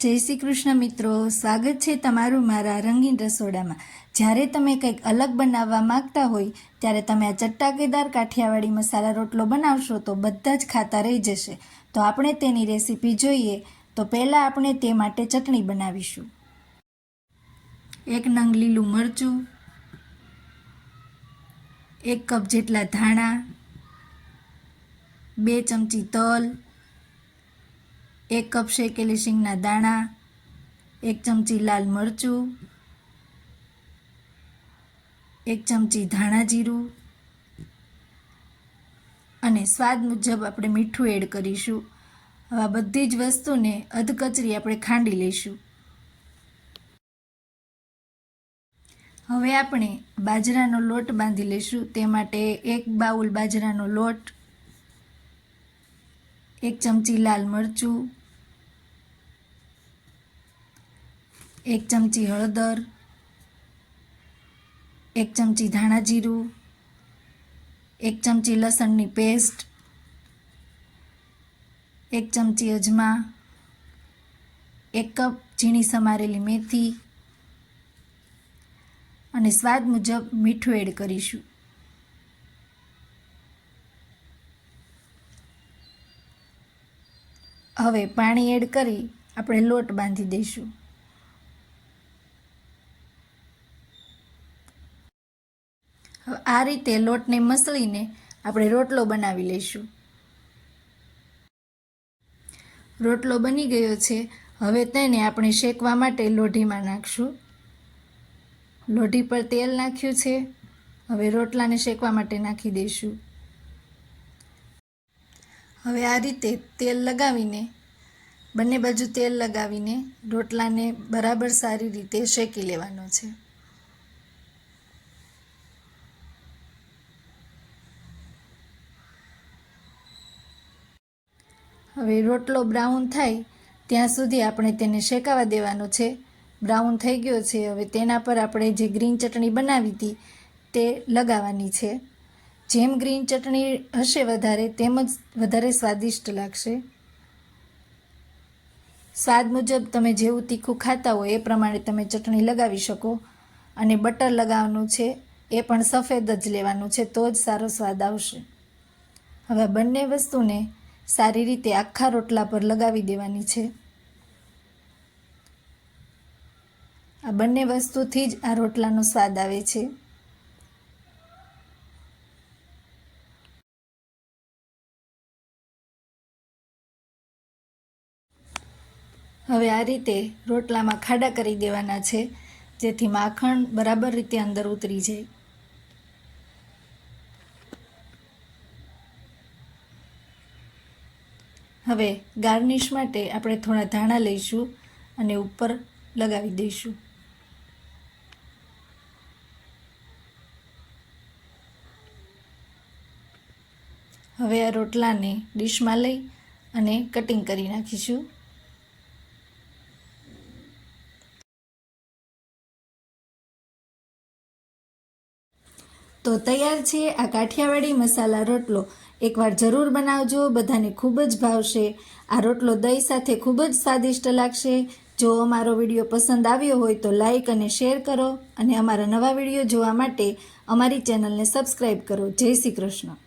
जय श्री कृष्ण मित्रों, स्वागत है तमारू मारा रंगीन रसोडामां। જ્યારે તમે કંઈક અલગ બનાવવા માંગતા હોય ત્યારે તમે આ ચટાકેદાર કાઠિયાવાડી મસાલા રોટલો બનાવશો તો બધા જ ખાતા રહી જશે। તો આપણે તેની રેસીપી જોઈએ તો પહેલાં આપણે તે માટે ચટણી બનાવીશું। 1 નંગ લીલું મરચું, 1 કપ જેટલા ધાણા, 2 ચમચી તલ, 1 કપ શેકેલી શીંગના દાણા, 1 ચમચી લાલ મરચું, 1 ચમચી ધાણા જીરું અને સ્વાદ મુજબ આપણે મીઠું એડ કરીશું। હવે આ બધી જ વસ્તુને અધકચરી આપણે ખાંડી લઈશું। હવે આપણે બાજરાનો લોટ બાંધી લઈશું। તે માટે 1 બાઉલ બાજરાનો લોટ, 1 ચમચી લાલ મરચું, 1 ચમચી હળદર, 1 ચમચી ધાણા જીરું, 1 ચમચી લસણની પેસ્ટ, 1 ચમચી અજમા, 1 કપ ઝીણી સમારેલી મેથી અને સ્વાદ મુજબ મીઠું એડ કરીશું। હવે પાણી એડ કરી આપણે લોટ બાંધી દઈશું। હવે આ રીતે લોટને મસળીને આપણે રોટલો બનાવી લઈશું। રોટલો બની ગયો છે। હવે તેને આપણે શેકવા માટે લોઢીમાં નાખશું। લોઢી પર તેલ નાખ્યું છે। હવે રોટલાને શેકવા માટે નાખી દઈશું। હવે આ રીતે તેલ લગાવીને બંને બાજુ તેલ લગાવીને રોટલાને બરાબર સારી રીતે શેકી લેવાનો છે। હવે રોટલો બ્રાઉન થાય ત્યાં સુધી આપણે તેને શેકાવા દેવાનો છે। બ્રાઉન થઈ ગયો છે। હવે તેના પર આપણે જે ગ્રીન ચટણી બનાવી હતી તે લગાવવાની છે। જેમ ગ્રીન ચટણી હશે વધારે તેમ જ વધારે સ્વાદિષ્ટ લાગશે। સ્વાદ મુજબ તમે જેવું તીખું ખાતા હોય એ પ્રમાણે તમે ચટણી લગાવી શકો। અને બટર લગાવવાનું છે, એ પણ સફેદ જ લેવાનું છે તો જ સારો સ્વાદ આવશે। હવે બંને વસ્તુને સારી રીતે આખા રોટલા પર લગાવી દેવાની છે। આ બંને વસ્તુથી જ આ રોટલાનો સ્વાદ આવે છે। હવે આ રીતે રોટલામાં ખાડા કરી દેવાના છે જેથી માખણ બરાબર રીતે અંદર ઉતરી જાય। હવે ગાર્નિશ માટે આપણે થોડા ધાણા લઈશું અને ઉપર લગાવી દઈશું। હવે આ રોટલાને ડીશમાં લઈ અને કટિંગ કરી નાખીશું। તો તૈયાર છે આ કાઠિયાવાડી મસાલા રોટલો। એકવાર જરૂર બનાવજો, બધાને ખૂબ જ ભાવશે। આ રોટલો દહીં સાથે ખૂબ જ સ્વાદિષ્ટ લાગશે। જો અમારો વિડીયો પસંદ આવ્યો હોય તો લાઈક અને શેર કરો અને અમારા નવા વિડીયો જોવા માટે અમારી ચેનલને સબસ્ક્રાઈબ કરો। જય શ્રી કૃષ્ણ।